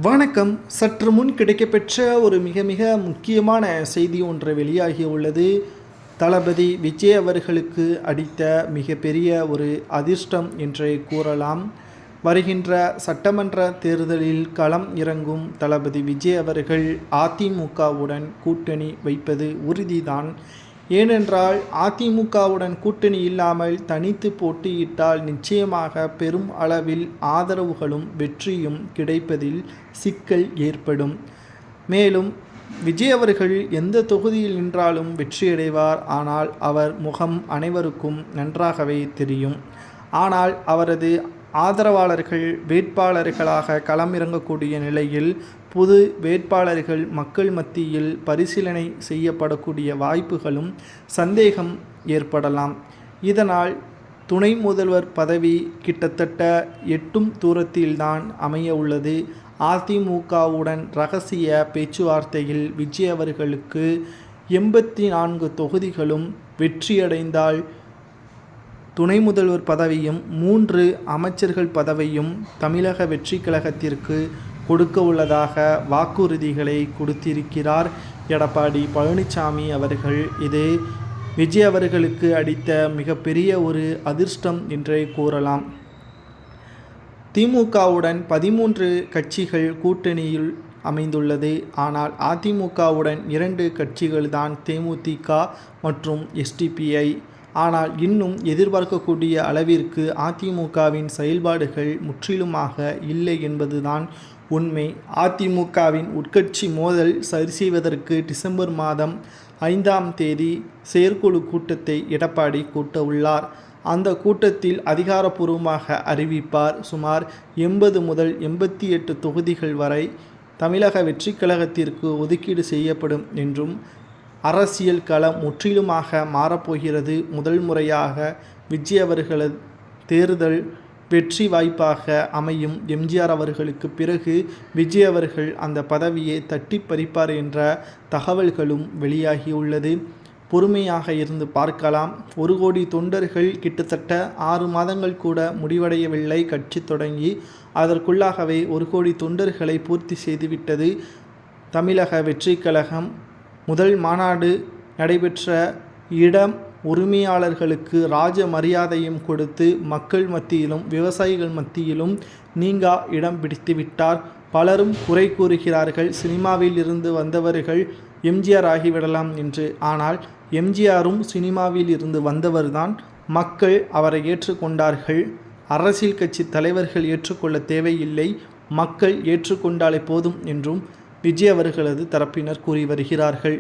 வணக்கம். சற்று முன் கிடைக்கப்பெற்ற ஒரு மிக மிக முக்கியமான செய்தி ஒன்று வெளியாகி உள்ளது. தளபதி விஜய் அவர்களுக்கு அடித்த மிகப்பெரிய ஒரு அதிர்ஷ்டம் என்றே கூறலாம். வருகின்ற சட்டமன்ற தேர்தலில் களம் இறங்கும் தளபதி விஜய் அவர்கள் அதிமுகவுடன் கூட்டணி வைப்பது உறுதிதான். ஏனென்றால் அதிமுகவுடன் கூட்டணி இல்லாமல் தனித்து போட்டியிட்டால் நிச்சயமாக பெரும் அளவில் ஆதரவுகளும் வெற்றியும் கிடைப்பதில் சிக்கல் ஏற்படும். மேலும் விஜய் அவர்கள் எந்த தொகுதியில் நின்றாலும் வெற்றியடைவார். ஆனால் அவர் முகம் அனைவருக்கும் நன்றாகவே தெரியும். ஆனால் அவரது ஆதரவாளர்கள் வேட்பாளர்களாக களமிறங்கக்கூடிய நிலையில் புது வேட்பாளர்கள் மக்கள் மத்தியில் பரிசீலனை செய்யப்படக்கூடிய வாய்ப்புகளும் சந்தேகம் ஏற்படலாம். இதனால் துணை முதல்வர் பதவி கிட்டத்தட்ட எட்டும் தூரத்தில்தான் அமைய உள்ளது. அதிமுகவுடன் ரகசிய பேச்சுவார்த்தையில் விஜய் அவர்களுக்கு 84 தொகுதிகளும் வெற்றியடைந்தால் துணை முதல்வர் பதவியும் 3 அமைச்சர்கள் பதவியும் தமிழக வெற்றி கழகத்திற்கு கொடுக்க உள்ளதாக வாக்குறுதிகளை கொடுத்திருக்கிறார் எடப்பாடி பழனிசாமி அவர்கள். இது விஜய் அவர்களுக்கு அடித்த மிகப்பெரிய ஒரு அதிர்ஷ்டம் என்றே கூறலாம். திமுகவுடன் 13 கட்சிகள் கூட்டணியில் அமைந்துள்ளது. ஆனால் அதிமுகவுடன் 2 கட்சிகள்தான், தேமுதிக மற்றும் எஸ்டிபிஐ. ஆனால் இன்னும் எதிர்பார்க்கக்கூடிய அளவிற்கு அதிமுகவின் செயல்பாடுகள் முற்றிலுமாக இல்லை என்பதுதான் உண்மை. அதிமுகவின் உட்கட்சி மோதல் சரி செய்வதற்கு டிசம்பர் மாதம் 5ஆம் தேதி செயற்குழு கூட்டத்தை எடப்பாடி கூட்ட உள்ளார். அந்த கூட்டத்தில் அதிகாரப்பூர்வமாக அறிவிப்பார். சுமார் 80 முதல் 88 தொகுதிகள் வரை தமிழக வெற்றி கழகத்திற்கு ஒதுக்கீடு செய்யப்படும் என்றும், அரசியல் களம் முற்றிலுமாக மாறப்போகிறது. முதல் முறையாக விஜய் அவர்களது தேர்தல் வெற்றி வாய்ப்பாக அமையும். எம்ஜிஆர் அவர்களுக்கு பிறகு விஜய் அவர்கள் அந்த பதவியை தட்டி பறிப்பார் என்ற தகவல்களும் வெளியாகியுள்ளது. பொறுமையாக இருந்து பார்க்கலாம். 1 கோடி தொண்டர்கள் கிட்டத்தட்ட 6 மாதங்கள் கூட முடிவடையவில்லை கட்சி தொடங்கி. அதற்குள்ளாகவே 1 கோடி தொண்டர்களை பூர்த்தி செய்துவிட்டது. தமிழக வெற்றி கழகம் முதல் மாநாடு நடைபெற்ற இடம் உரிமையாளர்களுக்கு ராஜ மரியாதையும் கொடுத்து மக்கள் மத்தியிலும் விவசாயிகள் மத்தியிலும் நீங்கா இடம் பிடித்து விட்டார். பலரும் குறை கூறுகிறார்கள், சினிமாவில் இருந்து வந்தவர்கள் எம்ஜிஆர் ஆகிவிடலாம் என்று. ஆனால் எம்ஜிஆரும் சினிமாவில் இருந்து வந்தவர்தான். மக்கள் அவரை ஏற்றுக்கொண்டார்கள். அரசியல் கட்சி தலைவர்கள் ஏற்றுக்கொள்ள தேவையில்லை, மக்கள் ஏற்றுக்கொண்டாலே போதும் என்றும் விஜய் அவர்களது தரப்பினர் கூறி வருகிறார்கள்.